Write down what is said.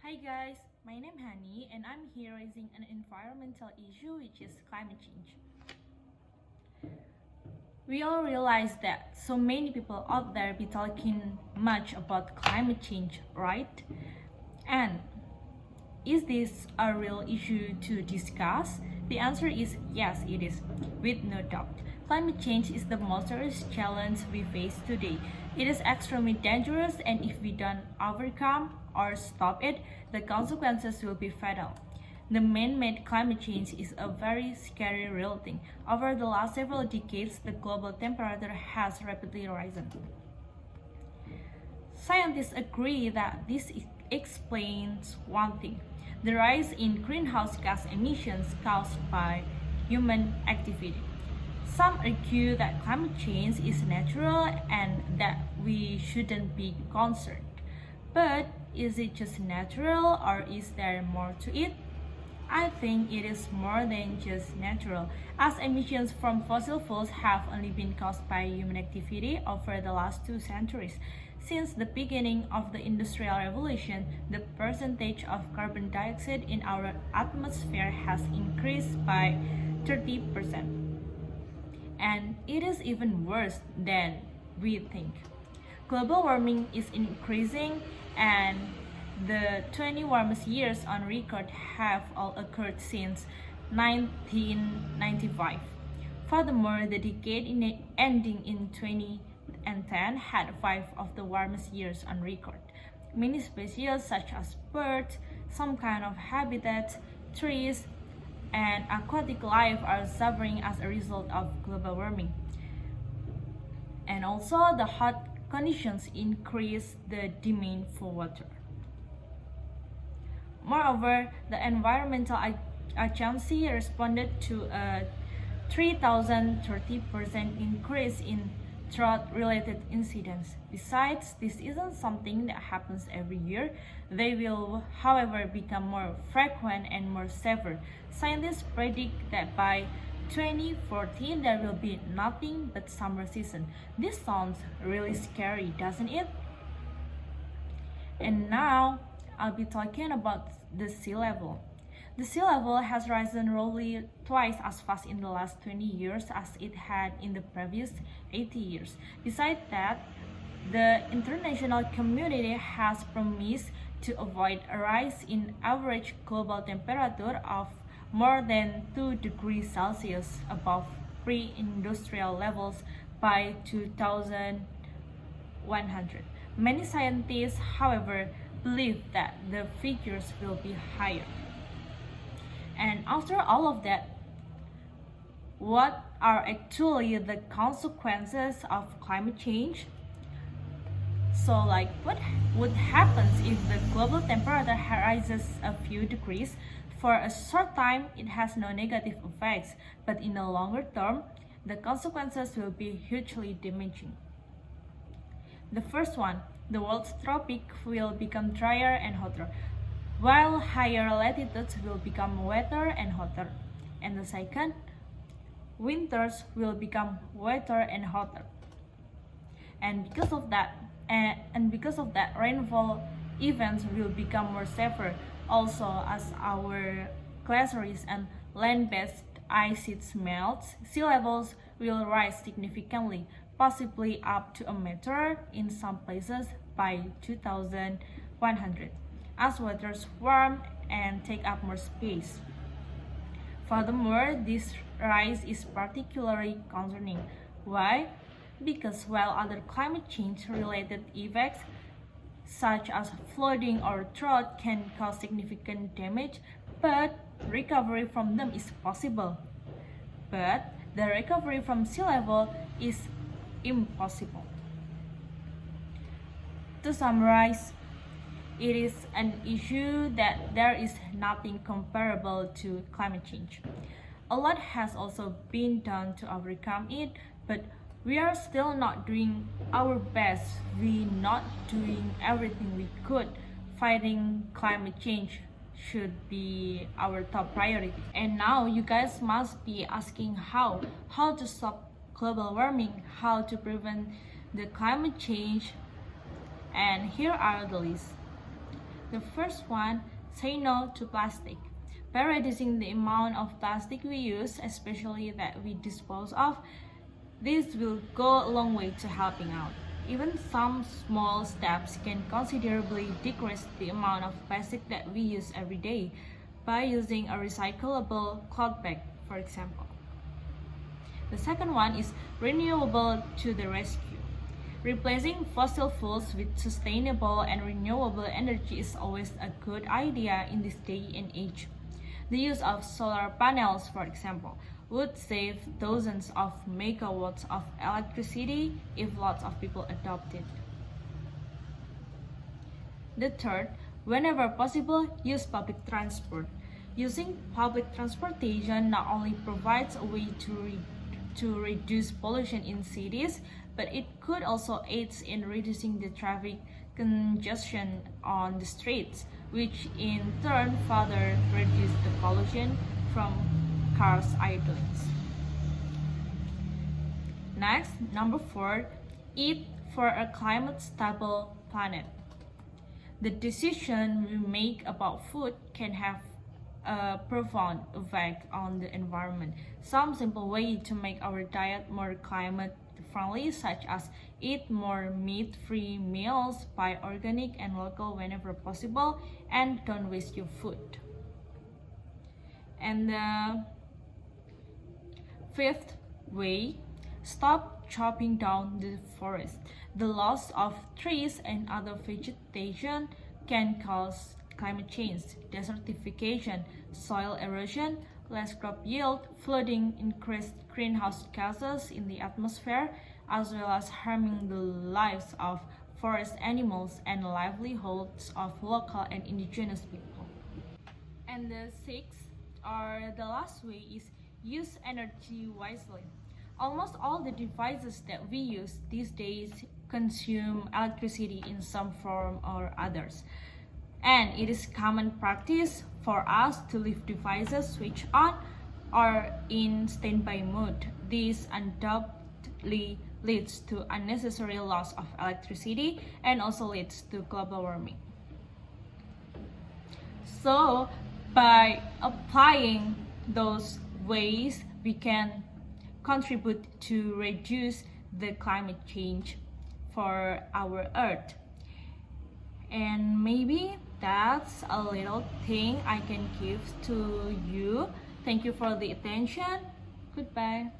Hi guys, my name is Hani and I'm here raising an environmental issue which is climate change. We all realize that so many people out there be talking much about climate change, right? And is this a real issue to discuss? The answer is yes, it is, with no doubt. Climate change is the most serious challenge we face today. It is extremely dangerous, and if we don't overcome or stop it, the consequences will be fatal. The man-made climate change is a very scary real thing. Over the last several decades, the global temperature has rapidly risen. Scientists agree that this explains one thing: the rise in greenhouse gas emissions caused by human activity. Some argue that climate change is natural and that we shouldn't be concerned. But is it just natural or is there more to it? I think it is more than just natural, as emissions from fossil fuels have only been caused by human activity over the last 2 centuries. Since the beginning of the Industrial Revolution, the percentage of carbon dioxide in our atmosphere has increased by 30%. And it is even worse than we think. Global warming is increasing, and the 20 warmest years on record have all occurred since 1995. Furthermore, the decade ending in 2010 had 5 of the warmest years on record. Many species such as birds, some kind of habitats, trees, and aquatic life are suffering as a result of global warming. And also, the hot conditions increase the demand for water. Moreover, the Environmental Agency responded to a 3,030% increase in drought-related incidents. Besides, this isn't something that happens every year. They will, however, become more frequent and more severe. Scientists predict that by 2014 there will be nothing but summer season. This sounds really scary, doesn't it? And now I'll be talking about the sea level. The sea level has risen roughly twice as fast in the last 20 years as it had in the previous 80 years. Besides that, the international community has promised to avoid a rise in average global temperature of more than 2 degrees Celsius above pre-industrial levels by 2100. Many scientists, however, believe that the figures will be higher. And after all of that, what are actually the consequences of climate change? So what would happen if the global temperature rises a few degrees? For a short time, it has no negative effects, but in the longer term, the consequences will be hugely damaging. The first one, the world's tropics will become drier and hotter, while higher latitudes will become wetter and hotter. And the second, winters will become wetter and hotter. And because of that, rainfall events will become more severe. Also, as our glaciers and land-based ice sheets melt, sea levels will rise significantly, possibly up to a meter in some places by 2100, as waters warm and take up more space. Furthermore, this rise is particularly concerning. Why? Because while other climate change-related effects such as flooding or drought can cause significant damage, but recovery from them is possible. But the recovery from sea level is impossible. To summarize, it is an issue that there is nothing comparable to climate change. A lot has also been done to overcome it, but we are still not doing our best. We're not doing everything we could. Fighting climate change should be our top priority. And now you guys must be asking how to stop global warming, how to prevent the climate change, and here are the list. The first one, say no to plastic. By reducing the amount of plastic we use, especially that we dispose of, this will go a long way to helping out. Even some small steps can considerably decrease the amount of plastic that we use every day by using a recyclable cloth bag, for example. The second one is renewable to the rescue. Replacing fossil fuels with sustainable and renewable energy is always a good idea in this day and age. The use of solar panels, for example, would save thousands of megawatts of electricity if lots of people adopt it. The third, whenever possible, use public transport. Using public transportation not only provides a way to reduce pollution in cities, but it could also aid in reducing the traffic congestion on the streets, which in turn further reduce the pollution from cars idlings. Next, number 4, eat for a climate-stable planet. The decision we make about food can have a profound effect on the environment. Some simple ways to make our diet more climate-friendly, such as eat more meat-free meals, buy organic and local whenever possible, and don't waste your food. And the fifth way, stop chopping down the forest. The loss of trees and other vegetation can cause climate change, desertification, soil erosion, less crop yield, flooding, increased greenhouse gases in the atmosphere, as well as harming the lives of forest animals and livelihoods of local and indigenous people. And the sixth, or the last way, is use energy wisely. Almost all the devices that we use these days consume electricity in some form or others. And it is common practice for us to leave devices switched on or in standby mode. This undoubtedly leads to unnecessary loss of electricity and also leads to global warming. So, by applying those ways, we can contribute to reduce the climate change for our Earth. And maybe that's a little thing I can give to you. Thank you for the attention. Goodbye.